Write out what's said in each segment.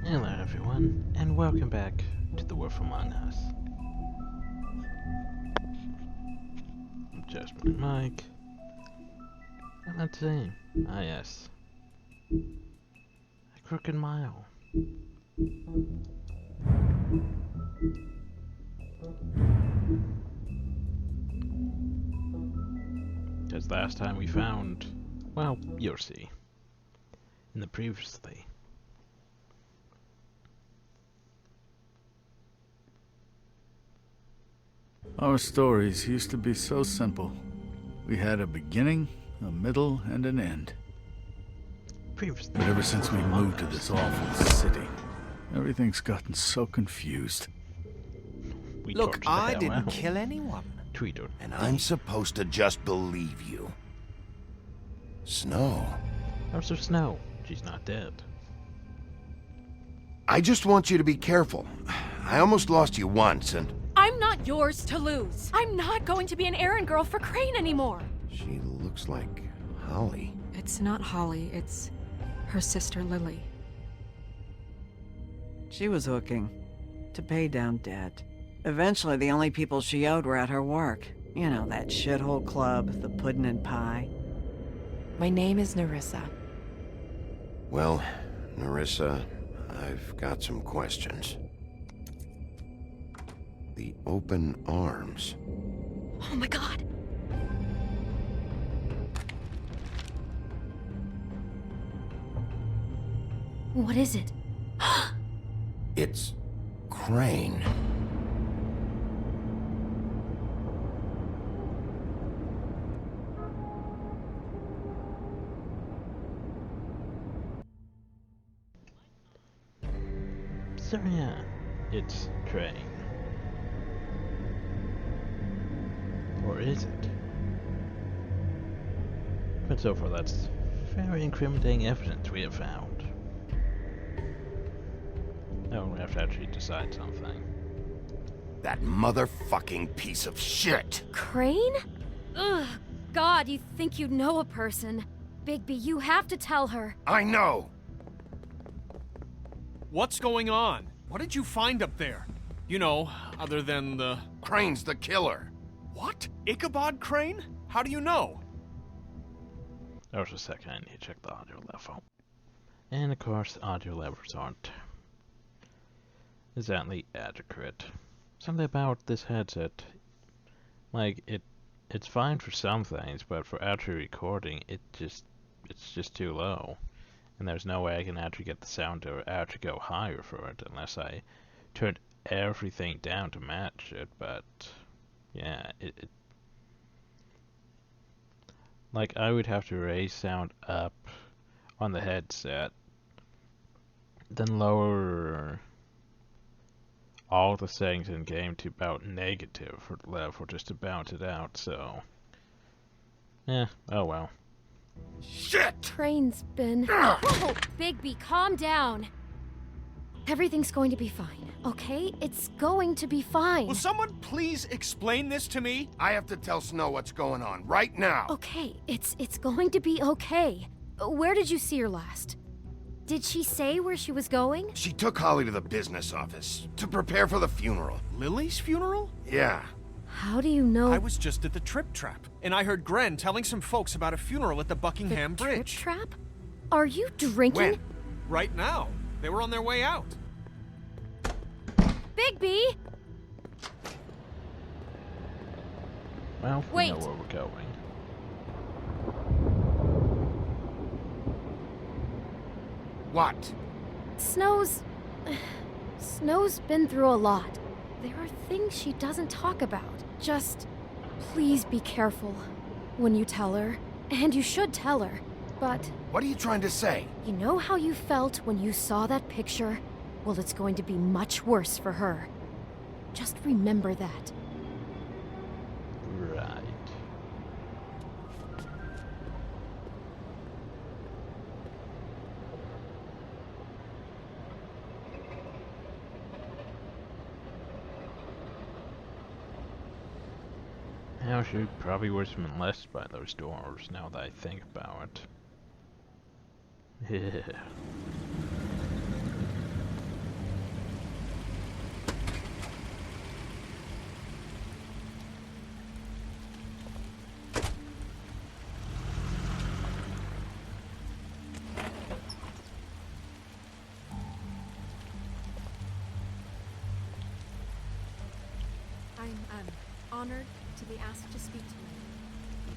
Hello everyone, and welcome back to The Wolf Among Us. I'm Jasmine and Mike. And let's see. Ah yes. A Crooked Mile. Because last time we found, well, you'll see. In the previously. Our stories used to be so simple. We had a beginning, a middle, and an end. Previously. But ever since we moved to this awful city, everything's gotten so confused. We Look, tortured the I hell didn't out. kill anyone. Tweeter. And I'm supposed to just believe you. Snow. How's Snow? She's not dead. I just want you to be careful. I almost lost you once, and... I'm not yours to lose. I'm not going to be an errand girl for Crane anymore. She looks like Holly. It's not Holly, it's her sister Lily. She was hooking to pay down debt. Eventually, the only people she owed were at her work. You know, that shithole club, the Puddin' and Pie. My name is Nerissa. Well, Nerissa, I've got some questions. The open arms. Oh my god. What is it? It's Crane. So yeah, it's Crane. Or is it? But so far that's very incriminating evidence we have found. Now we have to actually decide something. That motherfucking piece of shit! Crane? Ugh. God, you think you know a person. Bigby, you have to tell her. I know! What's going on? What did you find up there? You know, other than the... Crane's the killer. What? Ichabod Crane? How do you know? There was a second, I need to check the audio level. And of course, the audio levels aren't exactly accurate. Something about this headset, like, it's fine for some things, but for actually recording, it's just too low. And there's no way I can actually get the sound to actually go higher for it unless I turned everything down to match it, but yeah, like I would have to raise sound up on the headset, then lower all the settings in game to about negative for the level just to balance it out, so yeah, oh well. Shit! Crane's been... Whoa! Bigby, calm down. Everything's going to be fine, okay? It's going to be fine. Will someone please explain this to me? I have to tell Snow what's going on right now. Okay, it's going to be okay. Where did you see her last? Did she say where she was going? She took Holly to the business office to prepare for the funeral. Lily's funeral? Yeah. How do you know? I was just at the Trip Trap, and I heard Gren telling some folks about a funeral at the Buckingham the Bridge. Trip trap? Are you drinking? When? Right now. They were on their way out. Bigby! Well, we Wait. know where we're going. What? Snow's been through a lot. There are things she doesn't talk about. Just please be careful when you tell her. And you should tell her. But What are you trying to say? you know how you felt when you saw that picture? Well, it's going to be much worse for her. Just remember that. Right. Now she probably would have been molested by those doors, now that I think about it. Yeah. I'm honored to be asked to speak to Lily.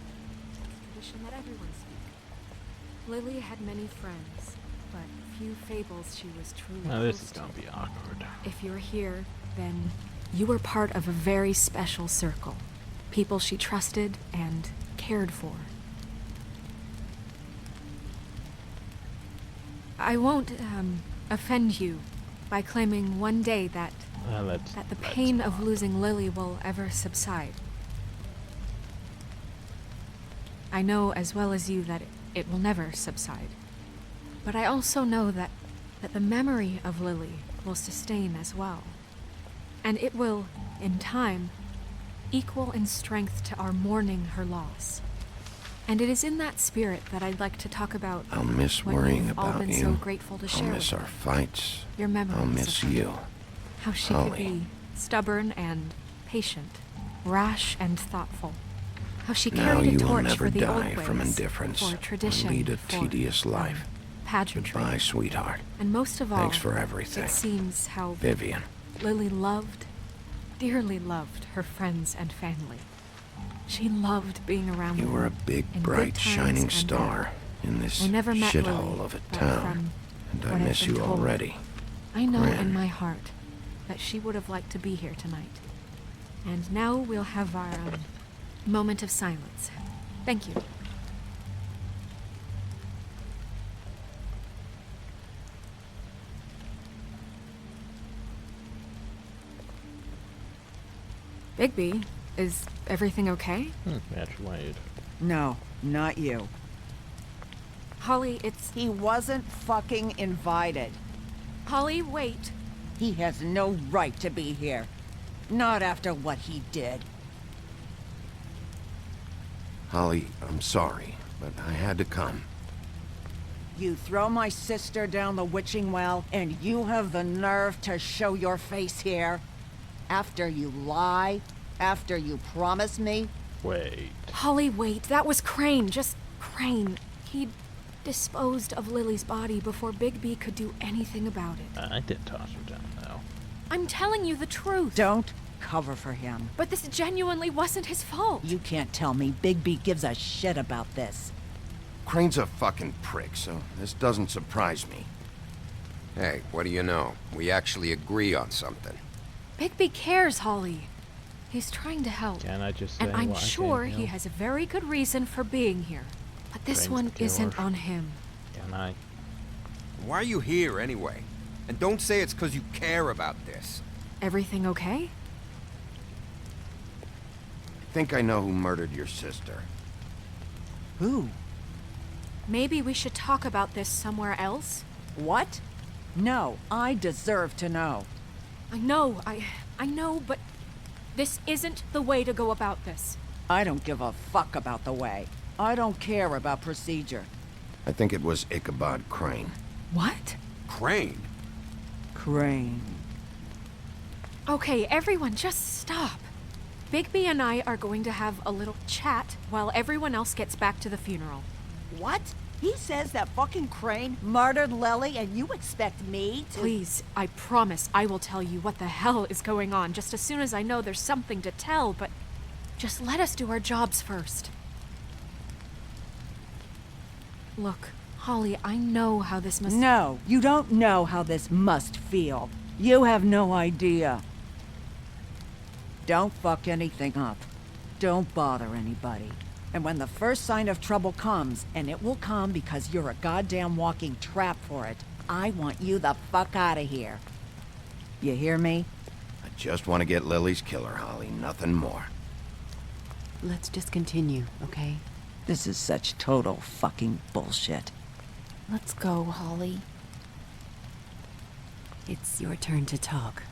It's tradition that everyone speak. Lily had many friends, but few fables she was truly Now this close is to. gonna be awkward. If you're here, then you were part of a very special circle. People she trusted and cared for. I won't, offend you by claiming one day that the pain of losing Lily will ever subside. I know as well as you that it will never subside. But I also know that the memory of Lily will sustain as well. And it will, in time, equal in strength to our mourning her loss. And it is in that spirit that I'd like to talk about I'll miss what worrying you've all about been you. so grateful to I'll share miss with our me. fights. Your memories I'll miss of her. you. How she could Holly. be stubborn and patient, rash and thoughtful. How she Now carried a you will torch never for the die old from ways, indifference for tradition, and lead a for, tedious life. pageantry. Goodbye, sweetheart. And most of all, Thanks for everything. it seems how Vivian. Lily loved, dearly loved her friends and family. She loved being around You them were a big, in good bright, times shining and star bad. in this I never met shithole Lily, of a but town. from And I what I've miss been you told, already. I know in Gran. my heart that she would have liked to be here tonight. And now we'll have our moment of silence. Thank you. Bigby, is everything okay? Match Wade. No, not you. Holly, it's... He wasn't fucking invited. Holly, wait. He has no right to be here. Not after what he did. Holly, I'm sorry, but I had to come. You throw my sister down the witching well, and you have the nerve to show your face here? After you lie? After you promise me? Wait. Holly, wait. That was Crane. Just Crane. He'd disposed of Lily's body before Bigby could do anything about it. I did toss her down, though. I'm telling you the truth. Don't cover for him. But this genuinely wasn't his fault. You can't tell me Bigby gives a shit about this. Crane's a fucking prick, so this doesn't surprise me. Hey, what do you know? We actually agree on something. Bigby cares, Holly. He's trying to help. Can I just say And I'm why I sure can't he help? has a very good reason for being here. But this Crane's one the isn't killer. on him. Can I? Why are you here anyway? And don't say it's because you care about this. Everything okay? I think I know who murdered your sister. Who? Maybe we should talk about this somewhere else? What? No, I deserve to know. I know, but this isn't the way to go about this. I don't give a fuck about the way. I don't care about procedure. I think it was Ichabod Crane. What? Crane? Crane. Okay, everyone, just stop. Bigby and I are going to have a little chat while everyone else gets back to the funeral. What? He says that fucking Crane murdered Lily and you expect me to— Please, I promise I will tell you what the hell is going on just as soon as I know there's something to tell, but just let us do our jobs first. Look, Holly, I know how this must— No, you don't know how this must feel. You have no idea. Don't fuck anything up. Don't bother anybody. And when the first sign of trouble comes, and it will come because you're a goddamn walking trap for it, I want you the fuck out of here. You hear me? I just want to get Lily's killer, Holly, nothing more. Let's just continue, okay? This is such total fucking bullshit. Let's go, Holly. It's your turn to talk.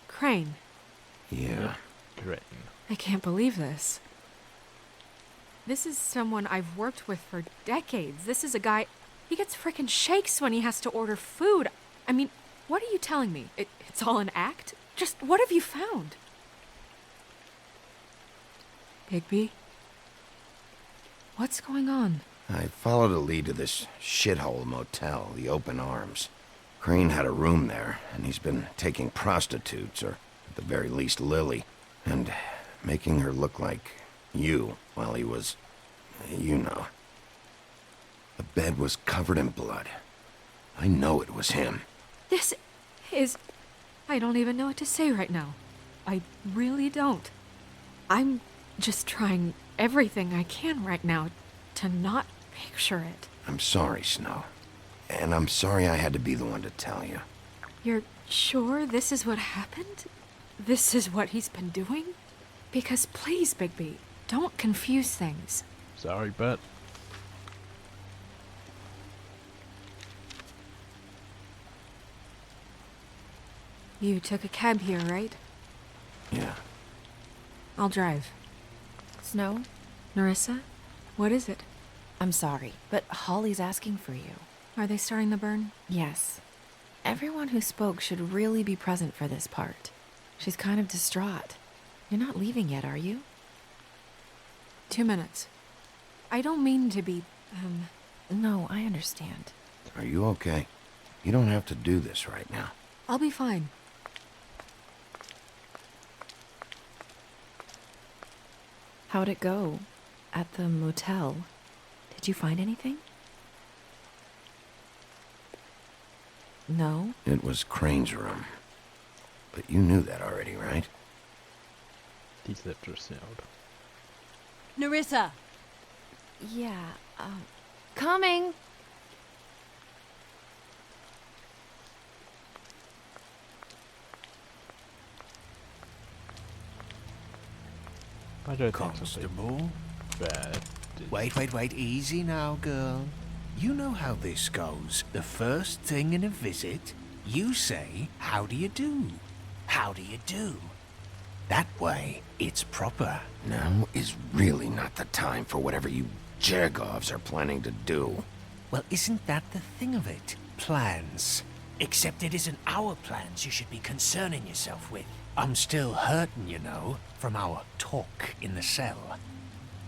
Crane, Yeah. Great. I can't believe this. This is someone I've worked with for decades. This is a guy... He gets frickin' shakes when he has to order food. I mean, what are you telling me? It's all an act? Just what have you found? Bigby? What's going on? I followed a lead to this shithole motel, the Open Arms. Crane had a room there, and he's been taking prostitutes, or at the very least Lily, and making her look like you while he was, you know. The bed was covered in blood. I know it was him. This is... I don't even know what to say right now. I really don't. I'm just trying everything I can right now to not picture it. I'm sorry, Snow. And I'm sorry I had to be the one to tell you. You're sure this is what happened? This is what he's been doing? Because please, Bigby, don't confuse things. Sorry, but You took a cab here, right? Yeah. I'll drive. Snow? Nerissa? What is it? I'm sorry, but Holly's asking for you. Are they starting the burn? Yes. Everyone who spoke should really be present for this part. She's kind of distraught. You're not leaving yet, are you? 2 minutes. I don't mean to be, No, I understand. Are you okay? You don't have to do this right now. I'll be fine. How'd it go? At the motel? Did you find anything? No? It was Crane's room. But you knew that already, right? these lips are sealed. Nerissa! Yeah, coming! Why do I think something Constable? bad? Wait, easy now, girl. You know how this goes. The first thing in a visit, you say, how do you do? How do you do? That way, it's proper. Now is really not the time for whatever you Jergovs are planning to do. Well, isn't that the thing of it? Plans. Except it isn't our plans you should be concerning yourself with. I'm still hurting, you know, from our talk in the cell.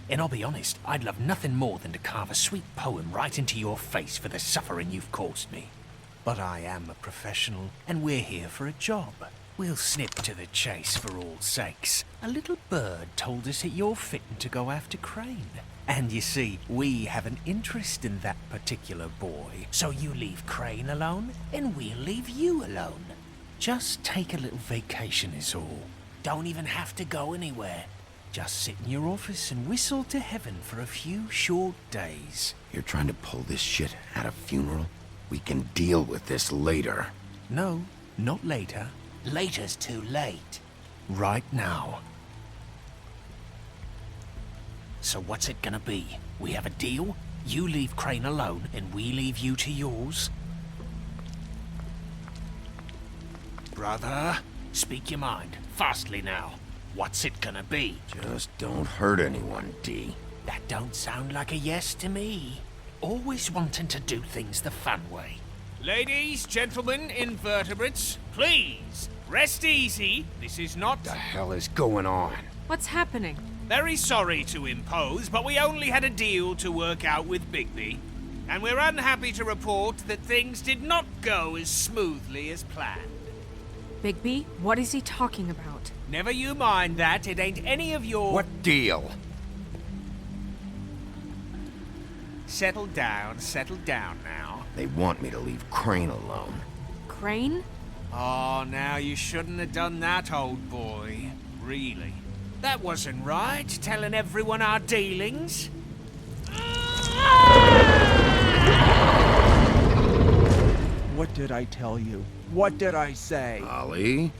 And I'll be honest, I'd love nothing more than to carve a sweet poem right into your face for the suffering you've caused me. But I am a professional, and we're here for a job. We'll snip to the chase for all sakes. A little bird told us that you're fitting to go after Crane. And you see, we have an interest in that particular boy. So you leave Crane alone, and we'll leave you alone. Just take a little vacation is all. Don't even have to go anywhere. Just sit in your office and whistle to heaven for a few short days. You're trying to pull this shit at a funeral? We can deal with this later. No, not later. Later's too late. Right now. So what's it gonna be? We have a deal? You leave Crane alone, and we leave you to yours? Brother, speak your mind. Fastly now. What's it gonna be? Just don't hurt anyone, D. That don't sound like a yes to me. Always wanting to do things the fun way. Ladies, gentlemen, invertebrates, please, rest easy. This is not... What the hell is going on? What's happening? Very sorry to impose, but we only had a deal to work out with Bigby. And we're unhappy to report that things did not go as smoothly as planned. Bigby, what is he talking about? Never you mind that, it ain't any of your... What deal? Settle down now. They want me to leave Crane alone. Crane? Oh, now you shouldn't have done that, old boy. Really. That wasn't right, telling everyone our dealings. What did I tell you? What did I say? Ollie? You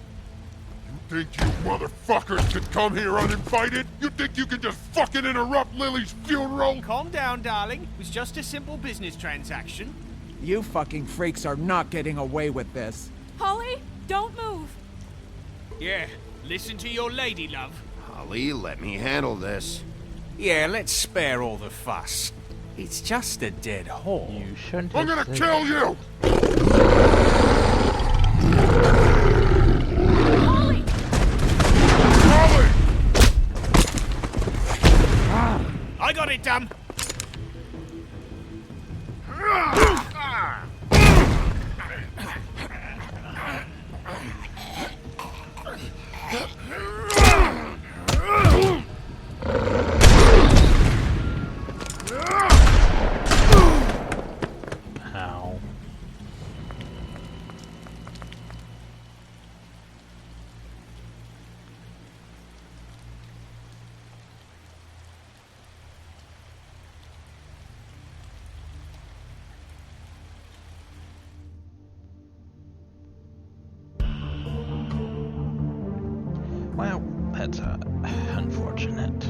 think you motherfuckers could come here uninvited? You think you can just fucking interrupt Lily's funeral? Calm down, darling. It was just a simple business transaction. You fucking freaks are not getting away with this. Holly, don't move! Yeah, listen to your lady, love. Ollie, let me handle this. Yeah, let's spare all the fuss. It's just a dead horse. You shouldn't I'm have gonna said kill you! Holly! Holly! Well, that's unfortunate.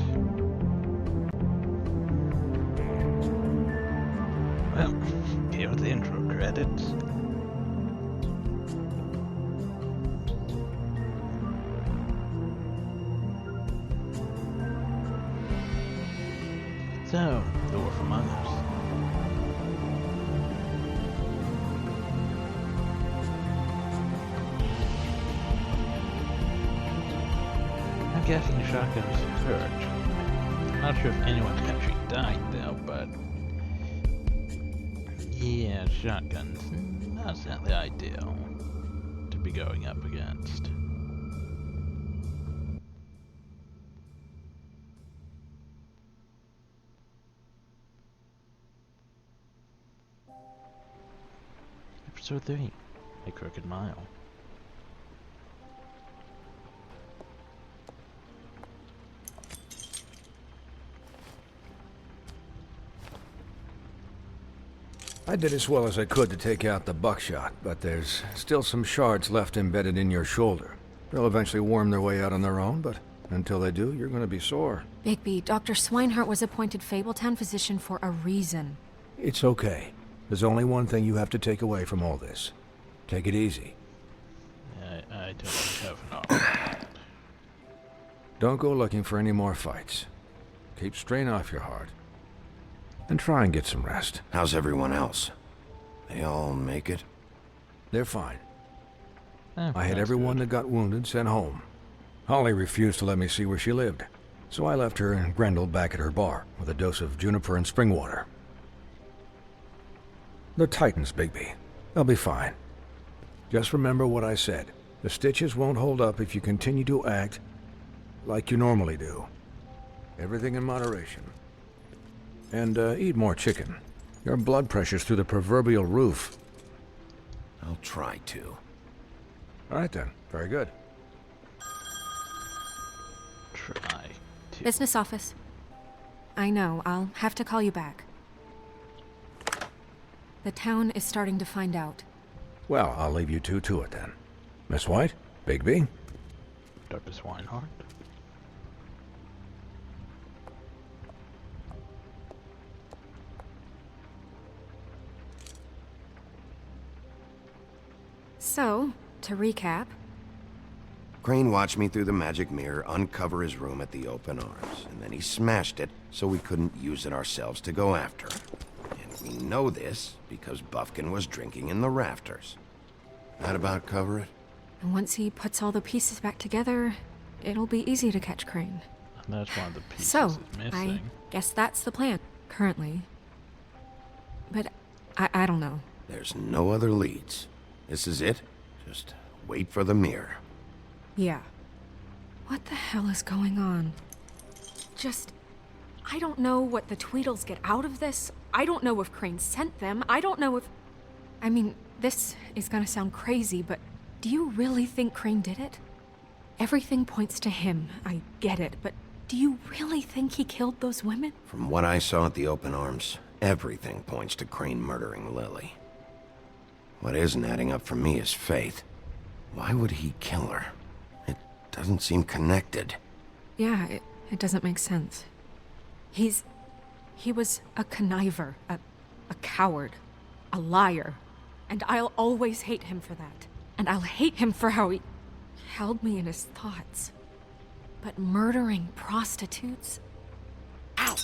Well, here are the intro credits. So, the War for Mothers. I'm guessing the shotguns hurt. I'm not sure if anyone actually died though, but yeah, shotguns, not exactly ideal to be going up against. Episode 3, A Crooked Mile. I did as well as I could to take out the buckshot, but there's still some shards left embedded in your shoulder. They'll eventually worm their way out on their own, but until they do, you're going to be sore. Bigby, Dr. Swinehart was appointed Fabletown physician for a reason. It's okay. There's only one thing you have to take away from all this. Take it easy. I don't have an option. Don't go looking for any more fights. Keep strain off your heart. And try and get some rest. How's everyone else? They all make it? They're fine. I had That's everyone good. that got wounded sent home. Holly refused to let me see where she lived, so I left her and Grendel back at her bar with a dose of juniper and spring water. They're Titans, Bigby. They'll be fine. Just remember what I said. The stitches won't hold up if you continue to act like you normally do. Everything in moderation. And eat more chicken. Your blood pressure's through the proverbial roof. I'll try to. All right then. Very good. Try to. Business office. I know, I'll have to call you back. The town is starting to find out. Well, I'll leave you two to it then. Miss White? Bigby? Dr. Swinehart? So, to recap, Crane watched me through the magic mirror uncover his room at the open arms, and then he smashed it so we couldn't use it ourselves to go after him. And we know this because Buffkin was drinking in the rafters. That about cover it? and once he puts all the pieces back together, it'll be easy to catch Crane. And that's one of the pieces So, is missing. I guess that's the plan, currently. But I don't know. There's no other leads. This is it. Just wait for the mirror. Yeah. What the hell is going on? I don't know what the Tweedles get out of this. I don't know if Crane sent them. I don't know if... I mean, this is gonna sound crazy, but do you really think Crane did it? Everything points to him. I get it, but do you really think he killed those women? From what I saw at the open arms, everything points to Crane murdering Lily. What isn't adding up for me is Faith. Why would he kill her? It doesn't seem connected. Yeah, it doesn't make sense. He was a conniver, a coward, a liar. And I'll always hate him for that. And I'll hate him for how he held me in his thoughts. But murdering prostitutes? Ow!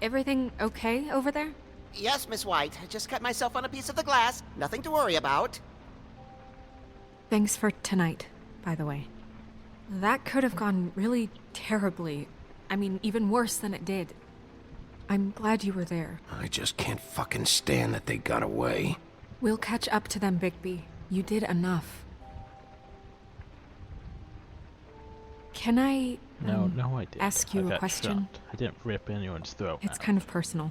Everything okay over there? Yes, Miss White. I just cut myself on a piece of the glass. Nothing to worry about. Thanks for tonight, by the way. That could have gone really terribly. I mean, even worse than it did. I'm glad you were there. I just can't fucking stand that they got away. We'll catch up to them, Bigby. You did enough. Can I, No, I didn't. ask you I a got question? shot. I didn't rip anyone's throat It's out. kind of personal.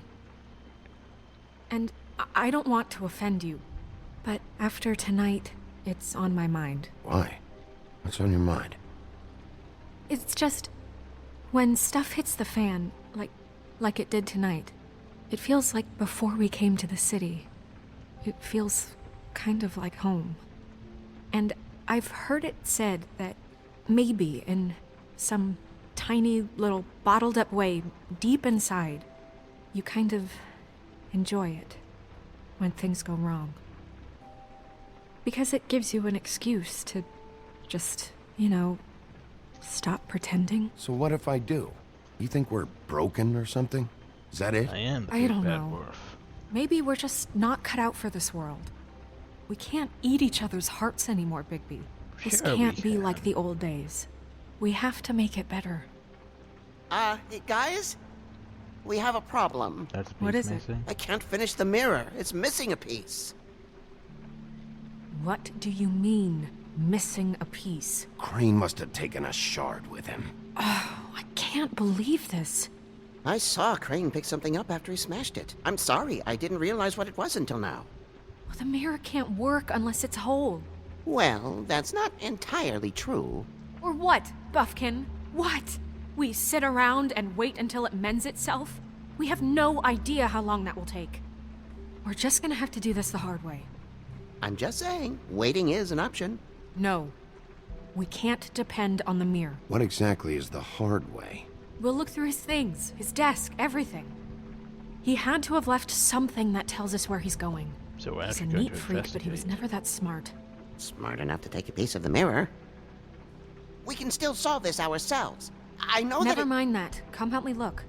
And I don't want to offend you, but after tonight, it's on my mind. Why? What's on your mind? It's just, when stuff hits the fan, like it did tonight, it feels like before we came to the city. It feels kind of like home. And I've heard it said that maybe in some tiny little bottled up way deep inside, you kind of enjoy it when things go wrong. Because it gives you an excuse to just, stop pretending. So what if I do? You think we're broken or something? Is that it? I am the I big don't bad know. wolf. Maybe we're just not cut out for this world. We can't eat each other's hearts anymore, Bigby. This Sure we can't be can. like the old days. We have to make it better. Guys? We have a problem. That's a piece What is it? missing. I can't finish the mirror. It's missing a piece. What do you mean, missing a piece? Crane must have taken a shard with him. Oh, I can't believe this. I saw Crane pick something up after he smashed it. I'm sorry, I didn't realize what it was until now. Well, the mirror can't work unless it's whole. Well, that's not entirely true. Or what, Buffkin? What? We sit around and wait until it mends itself? We have no idea how long that will take. We're just gonna have to do this the hard way. I'm just saying, waiting is an option. No. We can't depend on the mirror. What exactly is the hard way? We'll look through his things, his desk, everything. He had to have left something that tells us where he's going. So He's after a going neat to freak, but he was investigate. never that smart. Smart enough to take a piece of the mirror. We can still solve this ourselves. I know Never that mind that. Come help me look.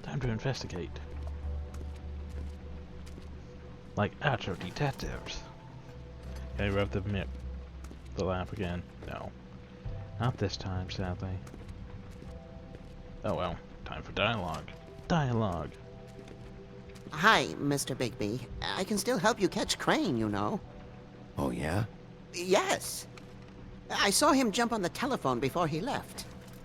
Time to investigate. Like actual detectives. Can I rub the lamp again? No. Not this time, sadly. Oh well, time for dialogue. Dialogue. Hi, Mr. Bigby. I can still help you catch Crane, you know. Oh, yeah? Yes. I saw him jump on the telephone before he left.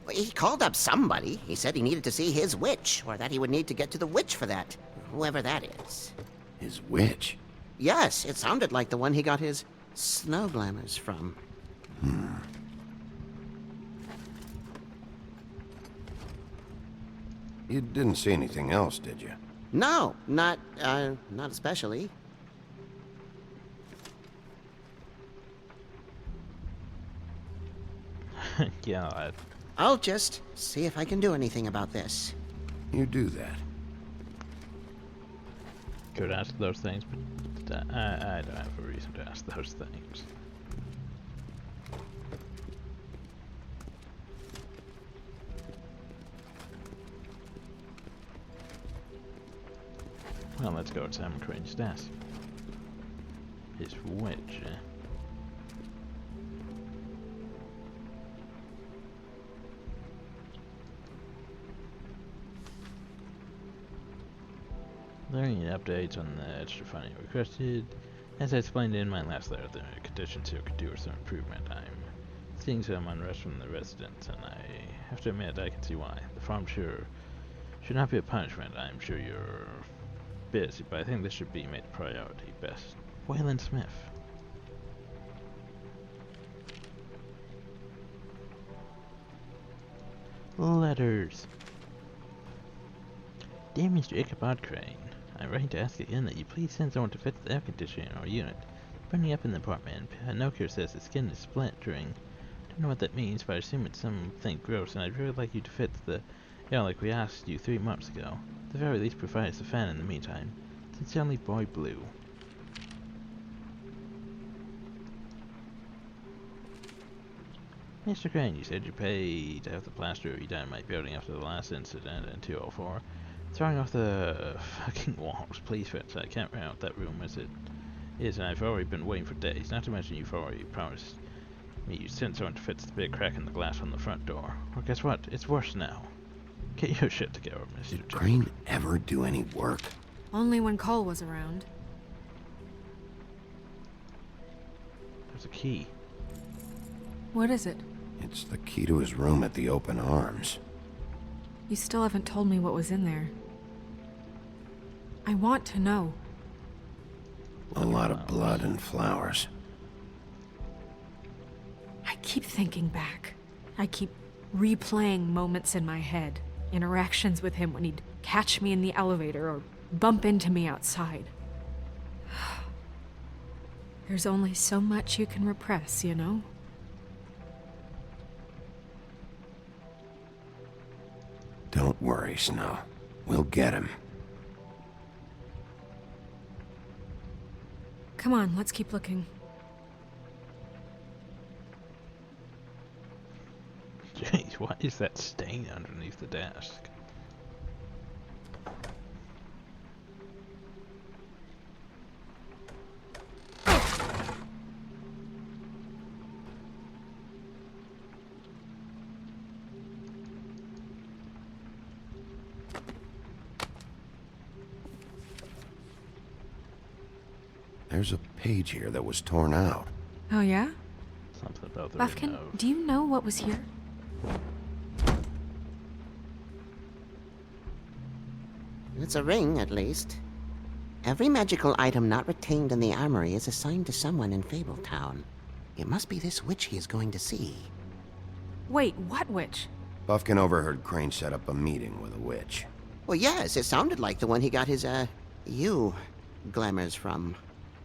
He called up somebody. He said he needed to see his witch, or that he would need to get to the witch for that. Whoever that is. His witch? Yes, it sounded like the one he got his snow glamours from. You didn't see anything else, did you? No, not especially. Yeah, I'll just see if I can do anything about this. You do that. could ask those things, but I don't have a reason to ask those things. Well, let's go to Sam Crane's desk. His witch, eh? Are there any updates on the extra funding requested? As I explained in my last letter, the conditions here could do with some improvement. I'm seeing some unrest from the residents, and I have to admit I can see why. The farm should not be a punishment. I'm sure you're busy, but I think this should be made a priority. Best, Waylon Smith. Letters. Dear Mr. Ichabod Crane, I'm writing to ask again that you please send someone to fix the air conditioning in our unit. Burning up in the apartment. Pinocchio says the skin is splintering. Don't know what that means, but I assume it's something gross, and I'd really like you to fix the air like we asked you 3 months ago. At the very least, provide us a fan in the meantime. Sincerely, Boy Blue. Mr. Crane, you said you paid to have the plaster redone building after the last incident in 204. Throwing off the fucking walls, please fix. I can't rent out that room as it is, and I've already been waiting for days. Not to mention you've already promised me you sent someone to fix the big crack in the glass on the front door. Well, guess what? It's worse now. Get your shit together, Miss. Did Crane ever do any work? Only when Cole was around. There's a key. What is it? It's the key to his room at the Open Arms. You still haven't told me what was in there. I want to know. A lot of blood and flowers. I keep thinking back. I keep replaying moments in my head. Interactions with him when he'd catch me in the elevator or bump into me outside. There's only so much you can repress, you know? Don't worry, Snow. We'll get him. Come on, let's keep looking. Jeez, what is that stain underneath the desk? There's a page here that was torn out. Oh, yeah? Something about the Buffkin, remote. do you know what was here? It's a ring, at least. Every magical item not retained in the armory is assigned to someone in Fabletown. It must be this witch he is going to see. Wait, what witch? Buffkin overheard Crane set up a meeting with a witch. Well, yes, it sounded like the one he got his, glamours from.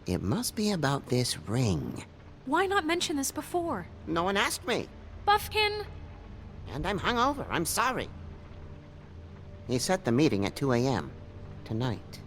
It must be about this ring. Why not mention this before? No one asked me. Buffkin! And I'm hungover. I'm sorry. He set the meeting at 2 a.m. tonight.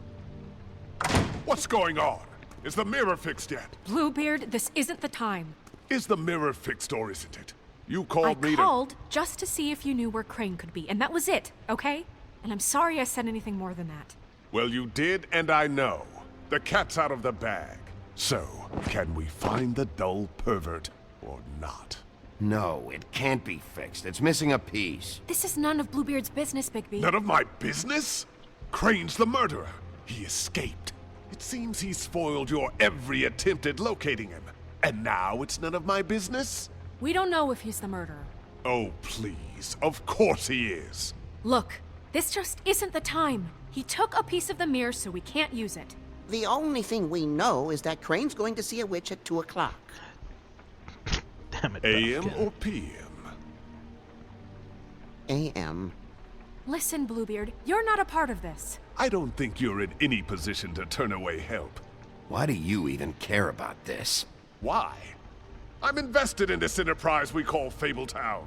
What's going on? Is the mirror fixed yet? Bluebeard, this isn't the time. Is the mirror fixed or isn't it? You called me I called just to see if you knew where Crane could be, and that was it, okay? And I'm sorry I said anything more than that. Well, you did, and I know. The cat's out of the bag. So, can we find the dull pervert or not? No, it can't be fixed. It's missing a piece. This is none of Bluebeard's business, Bigby. None of my business? Crane's the murderer. He escaped. It seems he spoiled your every attempt at locating him. And now it's none of my business? We don't know if he's the murderer. Oh, please. Of course he is. Look, this just isn't the time. He took a piece of the mirror, so we can't use it. The only thing we know is that Crane's going to see a witch at 2 o'clock. Damn it, AM Buffkin. or PM? A.M. Listen, Bluebeard, you're not a part of this. I don't think you're in any position to turn away help. Why do you even care about this? Why? I'm invested in this enterprise we call Fabletown.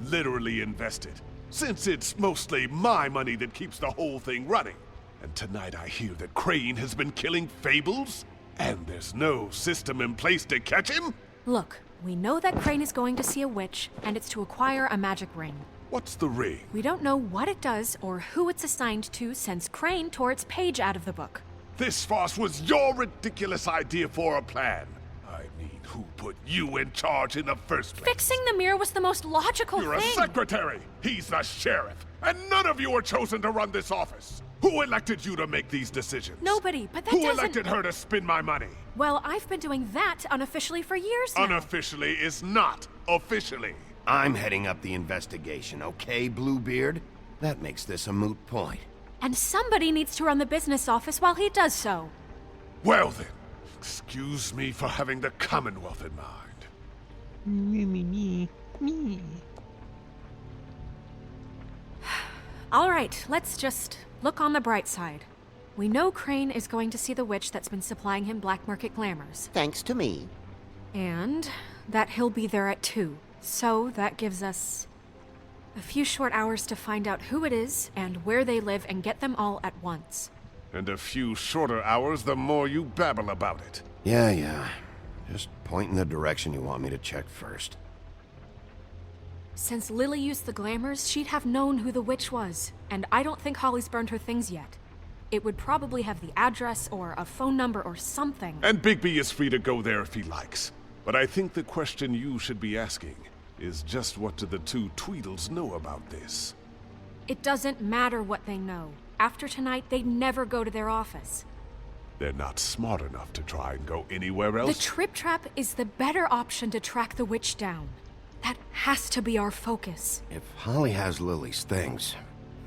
Literally invested, since it's mostly my money that keeps the whole thing running. And tonight I hear that Crane has been killing fables, and there's no system in place to catch him? Look, we know that Crane is going to see a witch, and it's to acquire a magic ring. What's the ring? We don't know what it does or who it's assigned to since Crane tore its page out of the book. This farce was your ridiculous idea for a plan. I mean, who put you in charge in the first place? Fixing the mirror was the most logical You're thing. a secretary! He's the sheriff! And none of you were chosen to run this office! Who elected you to make these decisions? Nobody, but that Who doesn't... elected her to spend my money? Well, I've been doing that unofficially for years now. Unofficially is not officially. I'm heading up the investigation, okay, Bluebeard? That makes this a moot point. And somebody needs to run the business office while he does so. Well then, excuse me for having the Commonwealth in mind. Me. All right, let's just look on the bright side. We know Crane is going to see the witch that's been supplying him black market glamours. Thanks to me. And that he'll be there at 2. So that gives us a few short hours to find out who it is and where they live and get them all at once. And a few shorter hours the more you babble about it. Yeah. Just point in the direction you want me to check first. Since Lily used the glamours, she'd have known who the witch was, and I don't think Holly's burned her things yet. It would probably have the address or a phone number or something. And Bigby is free to go there if he likes. But I think the question you should be asking is just what do the two Tweedles know about this? It doesn't matter what they know. After tonight, they'd never go to their office. They're not smart enough to try and go anywhere else? The Trip Trap is the better option to track the witch down. That has to be our focus. If Holly has Lily's things,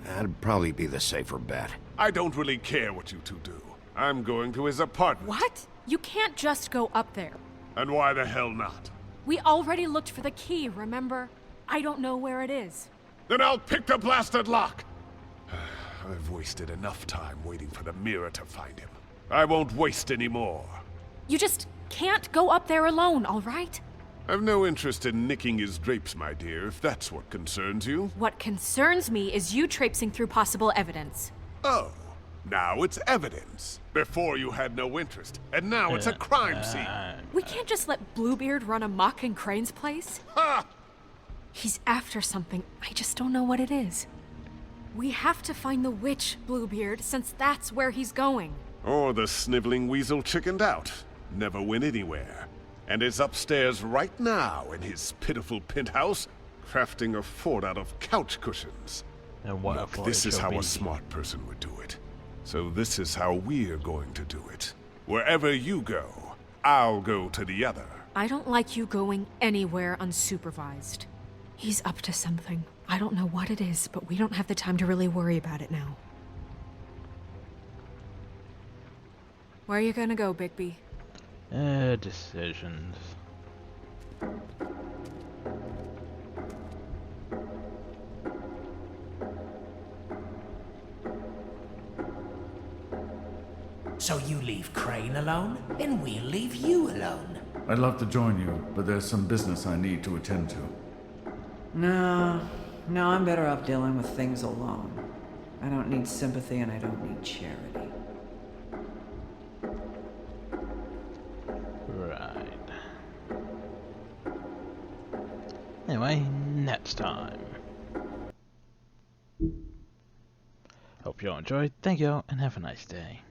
that'd probably be the safer bet. I don't really care what you two do. I'm going to his apartment. What? You can't just go up there. And why the hell not? We already looked for the key, remember? I don't know where it is. Then I'll pick the blasted lock! I've wasted enough time waiting for the mirror to find him. I won't waste any more. You just can't go up there alone, all right? I've no interest in nicking his drapes, my dear, if that's what concerns you. What concerns me is you traipsing through possible evidence. Oh, now it's evidence. Before you had no interest, and now it's a crime scene. We can't just let Bluebeard run amok in Crane's place. Ha! He's after something. I just don't know what it is. We have to find the witch, Bluebeard, since that's where he's going. Or the sniveling weasel chickened out. Never went anywhere. And is upstairs right now in his pitiful penthouse, crafting a fort out of couch cushions. And what Look, this is how a smart person would do it. So this is how we're going to do it. Wherever you go, I'll go to the other. I don't like you going anywhere unsupervised. He's up to something. I don't know what it is, but we don't have the time to really worry about it now. Where are you gonna go, Bigby? Decisions. So you leave Crane alone, and we'll leave you alone. I'd love to join you, but there's some business I need to attend to. No, I'm better off dealing with things alone. I don't need sympathy and I don't need charity. Right. Anyway, next time. Hope you all enjoyed. Thank you all, and have a nice day.